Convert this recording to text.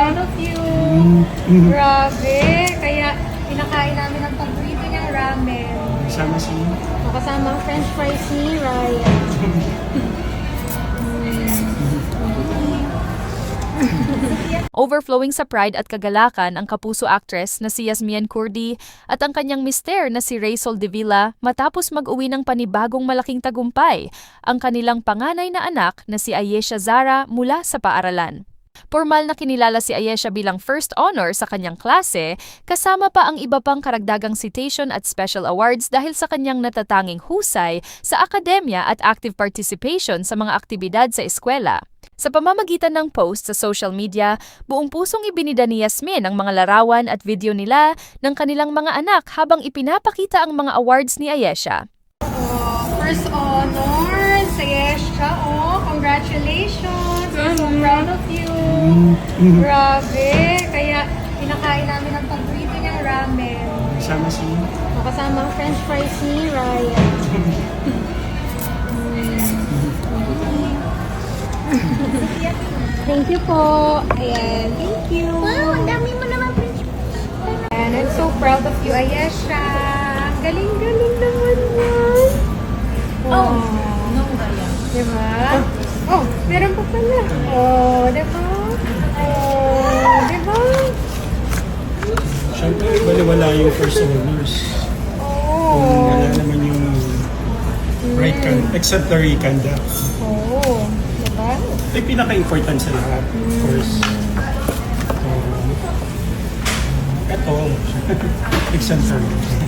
proud of you. Grabe. Kaya pinakain namin ang paborito niyang ramen. Kasama si... Kasama ang french fries ni Ryan. Overflowing sa pride at kagalakan ang kapuso actress na si Yasmian Kurdi at ang kanyang mister na si Ray Soldevilla matapos mag-uwi ng panibagong malaking tagumpay, ang kanilang panganay na anak na si Ayesha Zara mula sa paaralan. Formal na kinilala si Ayesha bilang first honor sa kanyang klase, kasama pa ang iba pang karagdagang citation at special awards dahil sa kanyang natatanging husay sa akademya at active participation sa mga aktibidad sa eskwela. Sa pamamagitan ng post sa social media, buong pusong ibinida ni Yasmin ang mga larawan at video nila ng kanilang mga anak habang ipinapakita ang mga awards ni Ayesha. First honors, Ayesha. Oh, congratulations. I'm so proud of you. Grabe. Kaya pinakain namin ang paborito niyang ramen. Kasama si... Kasama ang french fries ni Ryan. Thank you po. Ayan, thank you. Wow, ang dami mo naman french fries. And I'm so proud of you, Ayesha. Galing-galing naman yan. Oh, no, Ryan. Diba? Oh, meron pa pala. Oh, diba? Oh, diba? Siyempre, baliwala yung first honors. Kung Oh. wala naman yung right hand, except the recanda. Oh, diba? Ito yung pinaka-important sa lahat, of course. Ito, exemplary.